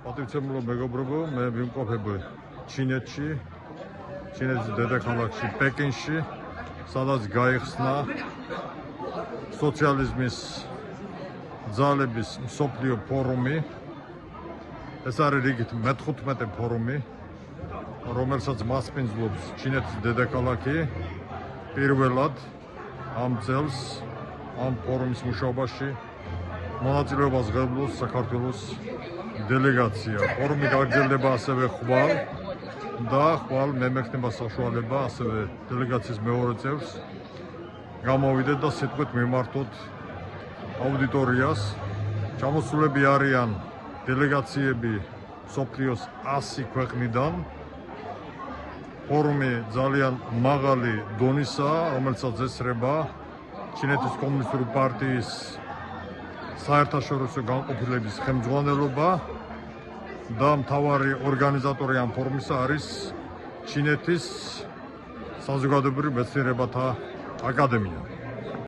პატივცემულო მეგობრებო, მე ვიმყოფები ჩინეთში, ჩინეთის დედაქალაქში პეკინში, სადაც გაიხსნა სოციალიზმის ძალების მსოფლიო ფორუმი. ეს არის რიგით მე-15 ფორუმი, რომელსაც მასპინძლობს ჩინეთის დედაქალაქი. პირველად ამ წელს ამ ფორუმის მუშაობაში მონაწილეობას ღებულობს საქართველოს დელეგაცია. ფორუმი გაგრძელდება ასევე ხვალ მე მექნება საშუალება ასევე დელეგაციის მეორე წევრს გამოვიდეთ და სიტყვით მიმართოთ აუდიტორიას. ჩამოსულები არიან დელეგაციები მსოფლიოს 100 ქვეყნიდან. ფორუმი ძალიან მაღალი დონისაა, რომელსაც ესწრება ჩინეთის კომუნისტური პარტიის საერთაშორისო განყოფილების ხელმძღვანელობა და მთავარი ორგანიზატორი ამ ფორუმისა არის ჩინეთის საზოგადოებრივ მეცნიერებათა აკადემია.